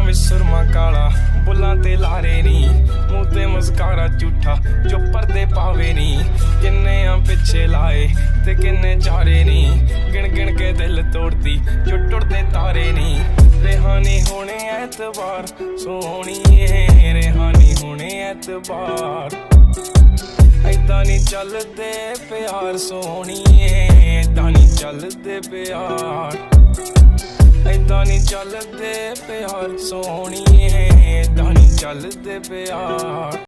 ਵਿੱਚ ਸੁਰਮਾ ਕਾਲਾ, ਬੁੱਲਾਂ ਤੇ ਲਾਰੇ ਨੀ, ਮੂੰਹ ਤੇ ਮਸਕਾਰਾ ਝੂਠਾ ਜੋ ਪਰਦੇ ਪਾਵੇ ਨੀ। ਕਿੰਨੇ ਆ ਪਿੱਛੇ ਲਾਏ ਤੇ ਕਿੰਨੇ ਚਾਰੇ ਨੀ, ਗਿਣ ਗਿਣ ਕੇ ਦਿਲ ਤੋੜਦੀ ਜੋ ਟੁੱਟਦੇ ਤਾਰੇ ਨੀ। ਰਿਹਾਨੀ ਹੋਣੇ ਐਤਵਾਰ ਸੋਹਣੀਏ, ਰਿਹਾਨੀ ਹੋਣੇ ਐਤਵਾਰ। ਏਦਾਂ ਨੀ ਚੱਲਦੇ ਪਿਆਰ ਸੋਹਣੀਏ, ਏਦਾਂ ਨੀ ਚੱਲਦੇ ਪਿਆਰ। ਏਦਾਂ ਨੀ ਚੱਲਦੇ ਪਿਆਰ ਸੋਹਣੀਏ, ਏਦਾਂ ਨੀ ਚੱਲਦੇ ਪਿਆਰ।